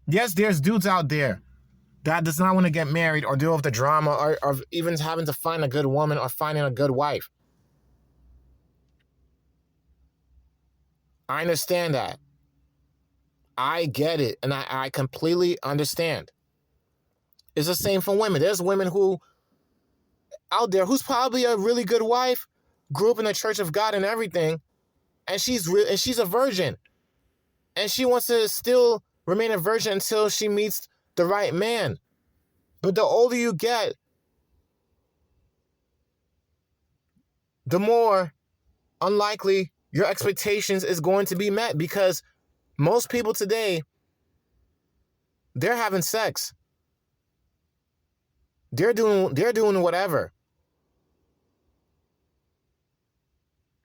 Yes, there's dudes out there that does not want to get married or deal with the drama or even having to find a good woman or finding a good wife. I understand that. I get it, and I completely understand. It's the same for women. There's women who out there who's probably a really good wife, grew up in the Church of God and everything, and she's a virgin, and she wants to still remain a virgin until she meets the right man. But the older you get, the more unlikely your expectations is going to be met, because most people today, they're having sex. They're doing whatever.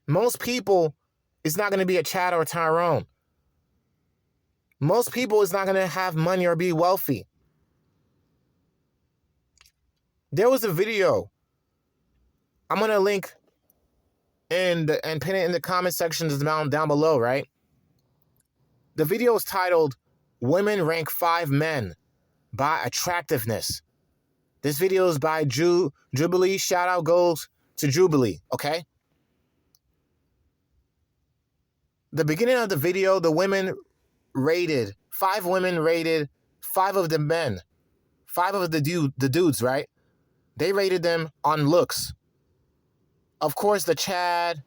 Most people is not going to be a Chad or a Tyrone. Most people is not going to have money or be wealthy. There was a video. I'm going to link and pin it in the comment section down below, right? The video is titled "Women Rank 5 Men by Attractiveness." This video is by Jubilee. Shout out goes to Jubilee, okay? The beginning of the video, five women rated 5 of the men, 5 of the dudes, right? They rated them on looks. Of course, the Chad,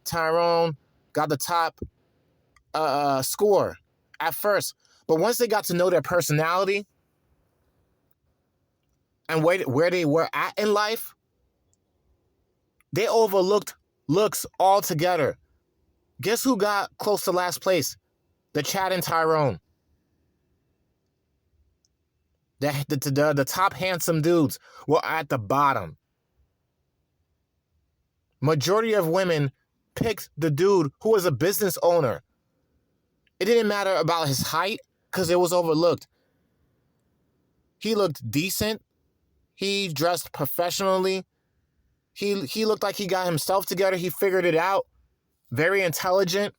Tyrone got the top score at first. But once they got to know their personality and where they were at in life, they overlooked looks altogether. Guess who got close to last place? The Chad and Tyrone. The top handsome dudes were at the bottom. Majority of women picked the dude who was a business owner. It didn't matter about his height because it was overlooked. He looked decent. He dressed professionally. He looked like he got himself together. He figured it out. Very intelligent.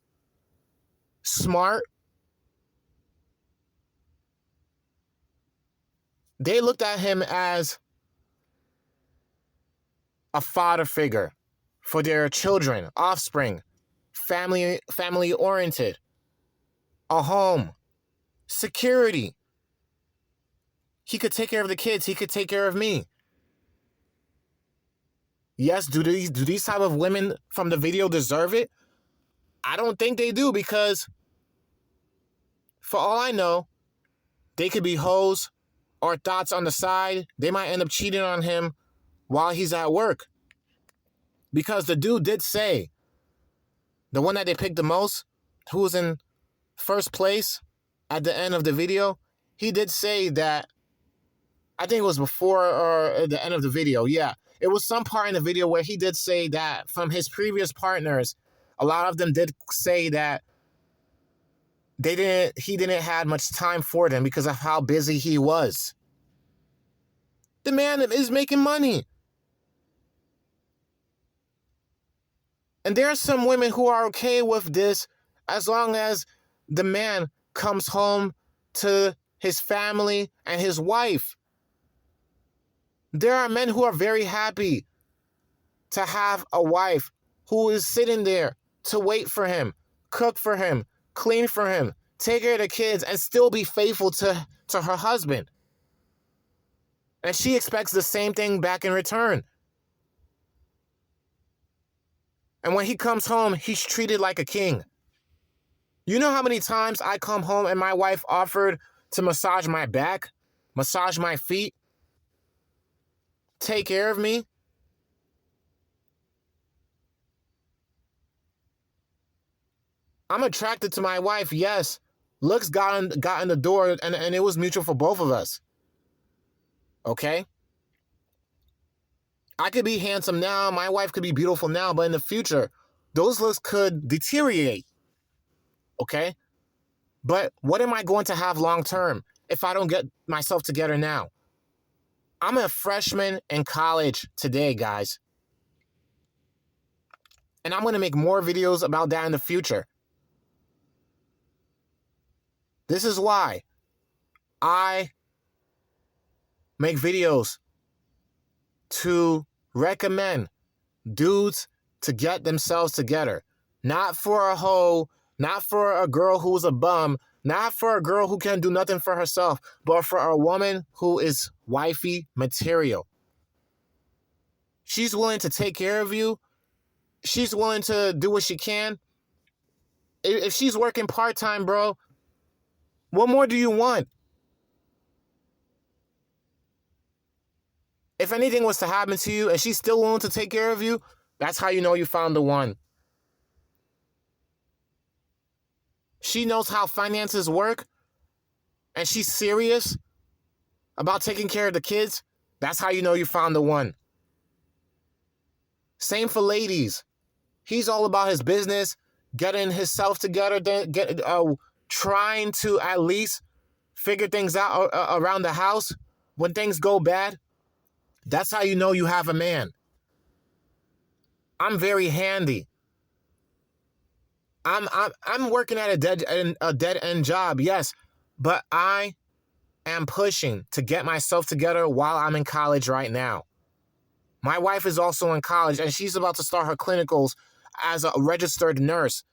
Smart. They looked at him as a father figure for their children, offspring, family-oriented, a home, security. He could take care of the kids. He could take care of me. Yes, do these type of women from the video deserve it? I don't think they do, because for all I know, they could be hoes or thoughts on the side. They might end up cheating on him while he's at work. Because the dude did say, the one that they picked the most, who was in first place at the end of the video, he did say that, I think it was before or at the end of the video, yeah. It was some part in the video where he did say that from his previous partners, a lot of them did say that he didn't have much time for them because of how busy he was. The man is making money. And there are some women who are okay with this as long as the man comes home to his family and his wife. There are men who are very happy to have a wife who is sitting there to wait for him, cook for him, clean for him, take care of the kids, and still be faithful to her husband. And she expects the same thing back in return. And when he comes home, he's treated like a king. You know how many times I come home and my wife offered to massage my back, massage my feet, take care of me? I'm attracted to my wife, yes. Looks got in the door, and it was mutual for both of us. Okay? I could be handsome now, my wife could be beautiful now, but in the future, those looks could deteriorate. Okay? But what am I going to have long term if I don't get myself together now? I'm a freshman in college today, guys. And I'm going to make more videos about that in the future. This is why I make videos to recommend dudes to get themselves together. Not for a hoe, not for a girl who's a bum, not for a girl who can't do nothing for herself, but for a woman who is wifey material. She's willing to take care of you. She's willing to do what she can. If she's working part-time, bro, what more do you want? If anything was to happen to you and she's still willing to take care of you, that's how you know you found the one. She knows how finances work and she's serious about taking care of the kids. That's how you know you found the one. Same for ladies. He's all about his business, getting himself together, trying to at least figure things out around the house when things go bad. That's how you know you have a man. I'm very handy. I'm working at a dead end job, yes, but I am pushing to get myself together while I'm in college right now. My wife is also in college, and she's about to start her clinicals as a registered nurse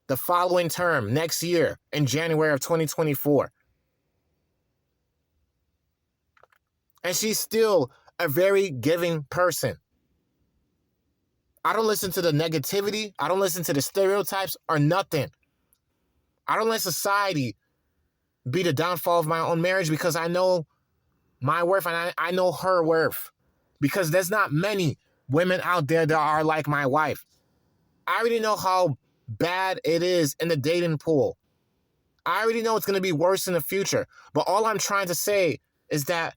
the following term, next year, in January of 2024. And she's still a very giving person. I don't listen to the negativity. I don't listen to the stereotypes or nothing. I don't let society be the downfall of my own marriage because I know my worth and I know her worth. Because there's not many women out there that are like my wife. I already know how bad it is in the dating pool. I already know it's going to be worse in the future. But all I'm trying to say is that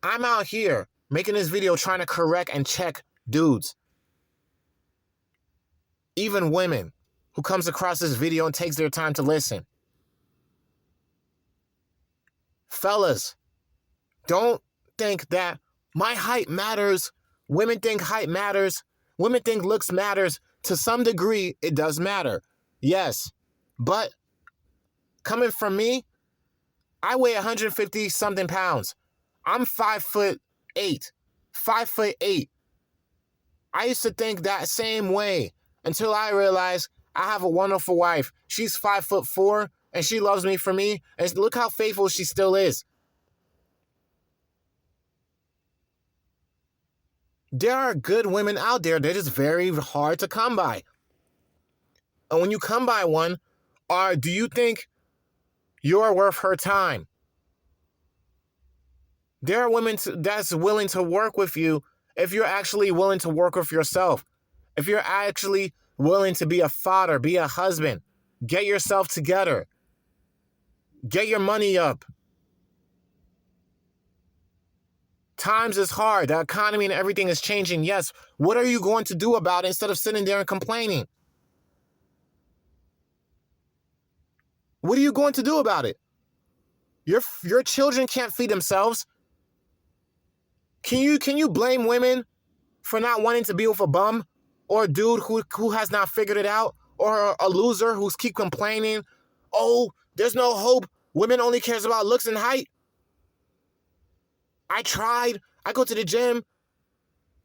I'm out here making this video trying to correct and check dudes. Even women who comes across this video and takes their time to listen. Fellas, don't think that my height matters. Women think height matters. Women think looks matters. To some degree, it does matter. Yes. But coming from me, I weigh 150 something pounds. I'm 5'8". 5'8". I used to think that same way until I realized I have a wonderful wife. She's 5'4", and she loves me for me. And look how faithful she still is. There are good women out there. They're just very hard to come by. And when you come by one, do you think you're worth her time? There are women that's willing to work with you if you're actually willing to work with yourself. If you're actually willing to be a father, be a husband, get yourself together. Get your money up. Times is hard. The economy and everything is changing. Yes. What are you going to do about it instead of sitting there and complaining? What are you going to do about it? Your children can't feed themselves. Can you blame women for not wanting to be with a bum or a dude who has not figured it out, or a loser who's keep complaining? Oh, there's no hope. Women only cares about looks and height. I tried. I go to the gym.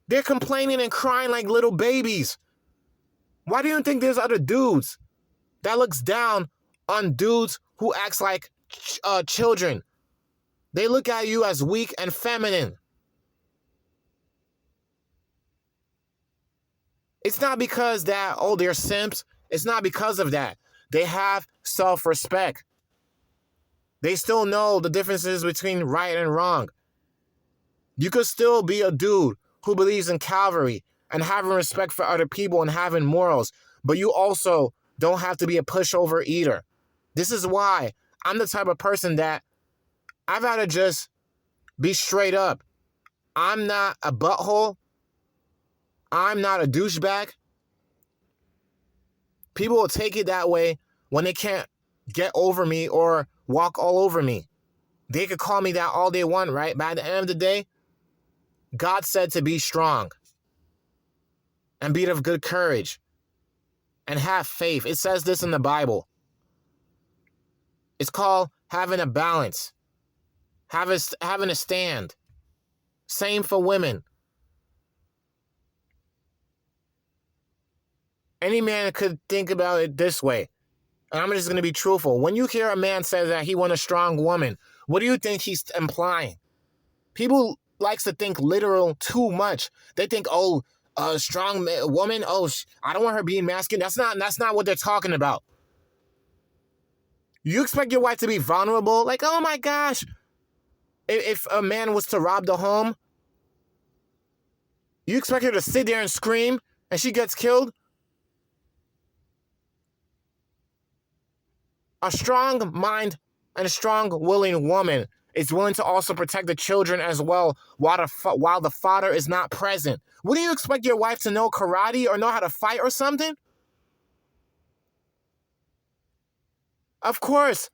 They're complaining and crying like little babies. Why do you think there's other dudes that looks down on dudes who acts like children? They look at you as weak and feminine. It's not because that, they're simps. It's not because of that. They have self-respect. They still know the differences between right and wrong. You could still be a dude who believes in Calvary and having respect for other people and having morals, but you also don't have to be a pushover either. This is why I'm the type of person that I'd rather just be straight up. I'm not a butthole. I'm not a douchebag. People will take it that way when they can't get over me or walk all over me. They could call me that all they want, right? But at the end of the day, God said to be strong and be of good courage and have faith. It says this in the Bible. It's called having a balance, having a stand. Same for women. Any man could think about it this way. And I'm just going to be truthful. When you hear a man say that he wants a strong woman, what do you think he's implying? People likes to think literal too much. They think, oh, a strong woman, oh, I don't want her being masculine. That's not what they're talking about. You expect your wife to be vulnerable? Like, oh my gosh. If a man was to rob the home, you expect her to sit there and scream and she gets killed? A strong mind and a strong, willing woman is willing to also protect the children as well while the father is not present. What do you expect your wife to know, karate or know how to fight or something? Of course,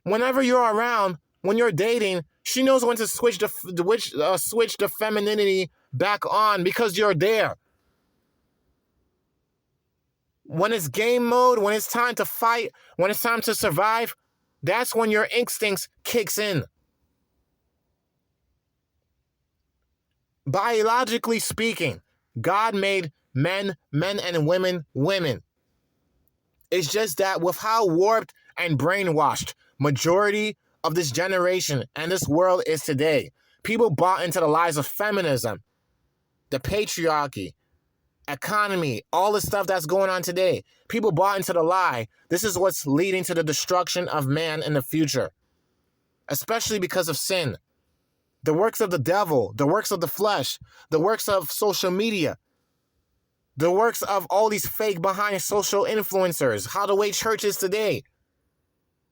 whenever you're around, when you're dating, she knows when to switch the femininity back on because you're there. When it's game mode, when it's time to fight, when it's time to survive, that's when your instincts kicks in. Biologically speaking, God made men and women, women. It's just that with how warped and brainwashed majority of this generation and this world is today, people bought into the lies of feminism, the patriarchy, economy, all the stuff that's going on today. People bought into the lie. This is what's leading to the destruction of man in the future, especially because of sin. The works of the devil, the works of the flesh, the works of social media, the works of all these fake behind social influencers, how the way church is today.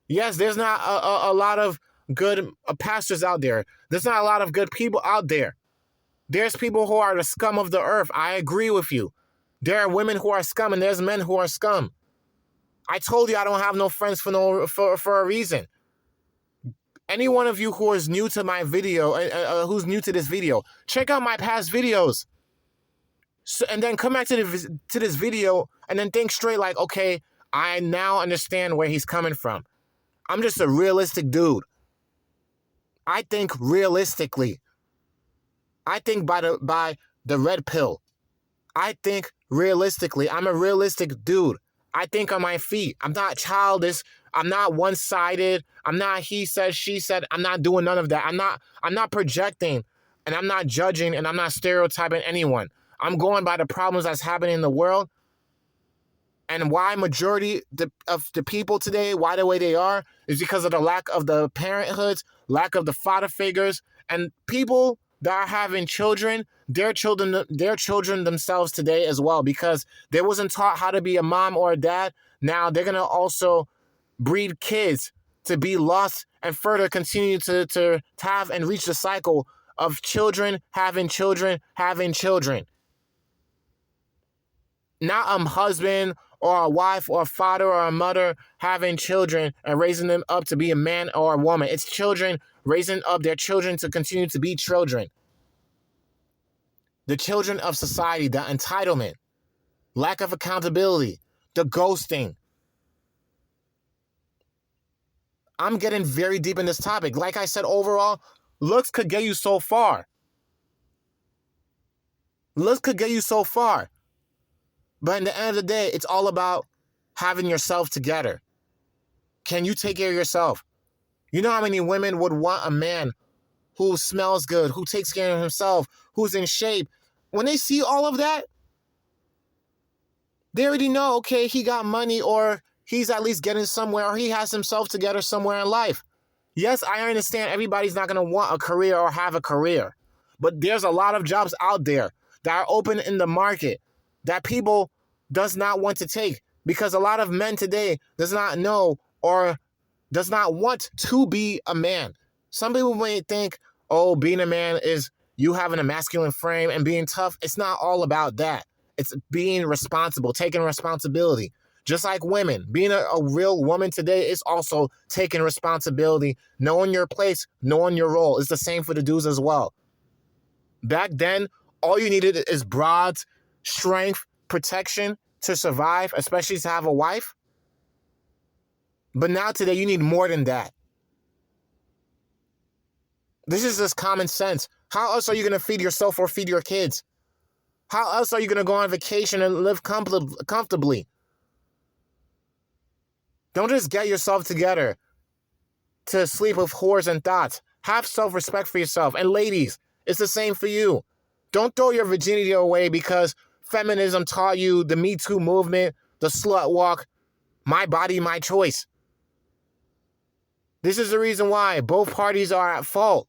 Yes, there's not a lot of good pastors out there. There's not a lot of good people out there. There's people who are the scum of the earth. I agree with you. There are women who are scum and there's men who are scum. I told you I don't have no friends for a reason. Any one of you who is new to my video, who's new to this video, check out my past videos. So, and then come back to this video and then think straight like, okay, I now understand where he's coming from. I'm just a realistic dude. I think realistically. I think by the red pill. I think realistically. I'm a realistic dude. I think on my feet. I'm not childish. I'm not one-sided. I'm not he said, she said. I'm not doing none of that. I'm not projecting, and I'm not judging, and I'm not stereotyping anyone. I'm going by the problems that's happening in the world. And why majority of the people today, why the way they are, is because of the lack of the parenthoods, lack of the father figures, and people that are having children, their children themselves today as well, because they wasn't taught how to be a mom or a dad. Now they're gonna also breed kids to be lost and further continue to have and reach the cycle of children having children having children. Not a husband or a wife or a father or a mother having children and raising them up to be a man or a woman. It's children raising up their children to continue to be children. The children of society, the entitlement, lack of accountability, the ghosting. I'm getting very deep in this topic. Like I said, overall, looks could get you so far. Looks could get you so far. But in the end of the day, it's all about having yourself together. Can you take care of yourself? You know how many women would want a man who smells good, who takes care of himself, who's in shape? When they see all of that, they already know, okay, he got money, or he's at least getting somewhere, or he has himself together somewhere in life. Yes, I understand everybody's not going to want a career or have a career. But there's a lot of jobs out there that are open in the market that people does not want to take, because a lot of men today does not know or does not want to be a man. Some people may think, oh, being a man is you having a masculine frame and being tough. It's not all about that. It's being responsible, taking responsibility. Just like women, being a real woman today is also taking responsibility, knowing your place, knowing your role. It's the same for the dudes as well. Back then, all you needed is broads, strength, protection to survive, especially to have a wife. But now today, you need more than that. This is just common sense. How else are you going to feed yourself or feed your kids? How else are you going to go on vacation and live comfortably? Don't just get yourself together to sleep with whores and thoughts. Have self-respect for yourself. And ladies, it's the same for you. Don't throw your virginity away because feminism taught you the Me Too movement, the slut walk, my body, my choice. This is the reason why both parties are at fault.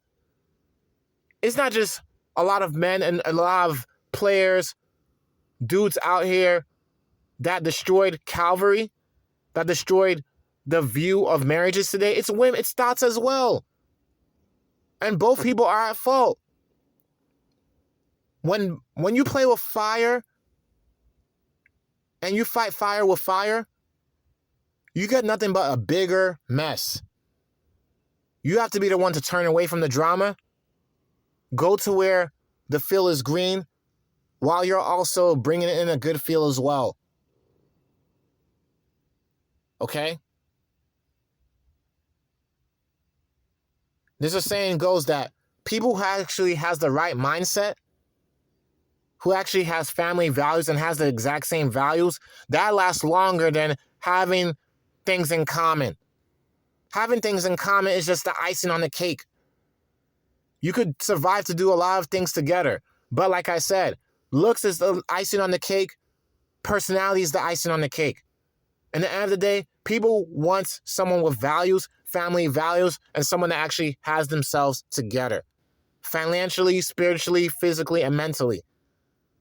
It's not just a lot of men and a lot of players, dudes out here that destroyed Calvary, that destroyed the view of marriages today. It's women, it's thoughts as well. And both people are at fault. When you play with fire and you fight fire with fire, you get nothing but a bigger mess. You have to be the one to turn away from the drama, go to where the field is green, while you're also bringing in a good feel as well. Okay? There's a saying goes that people who actually has the right mindset, who actually has family values and has the exact same values, that lasts longer than having things in common. Having things in common is just the icing on the cake. You could survive to do a lot of things together. But like I said, looks is the icing on the cake. Personality is the icing on the cake. And at the end of the day, people want someone with values, family values, and someone that actually has themselves together. Financially, spiritually, physically, and mentally.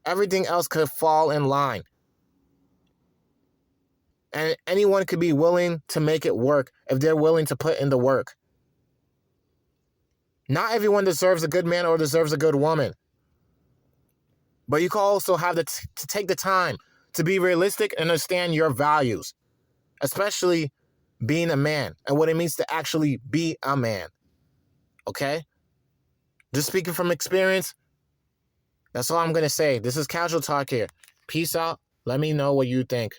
Everything else could fall in line. And anyone could be willing to make it work if they're willing to put in the work. Not everyone deserves a good man or deserves a good woman. But you can also have to take the time to be realistic and understand your values. Especially being a man and what it means to actually be a man. Okay? Just speaking from experience, that's all I'm going to say. This is Casual Talk here. Peace out. Let me know what you think.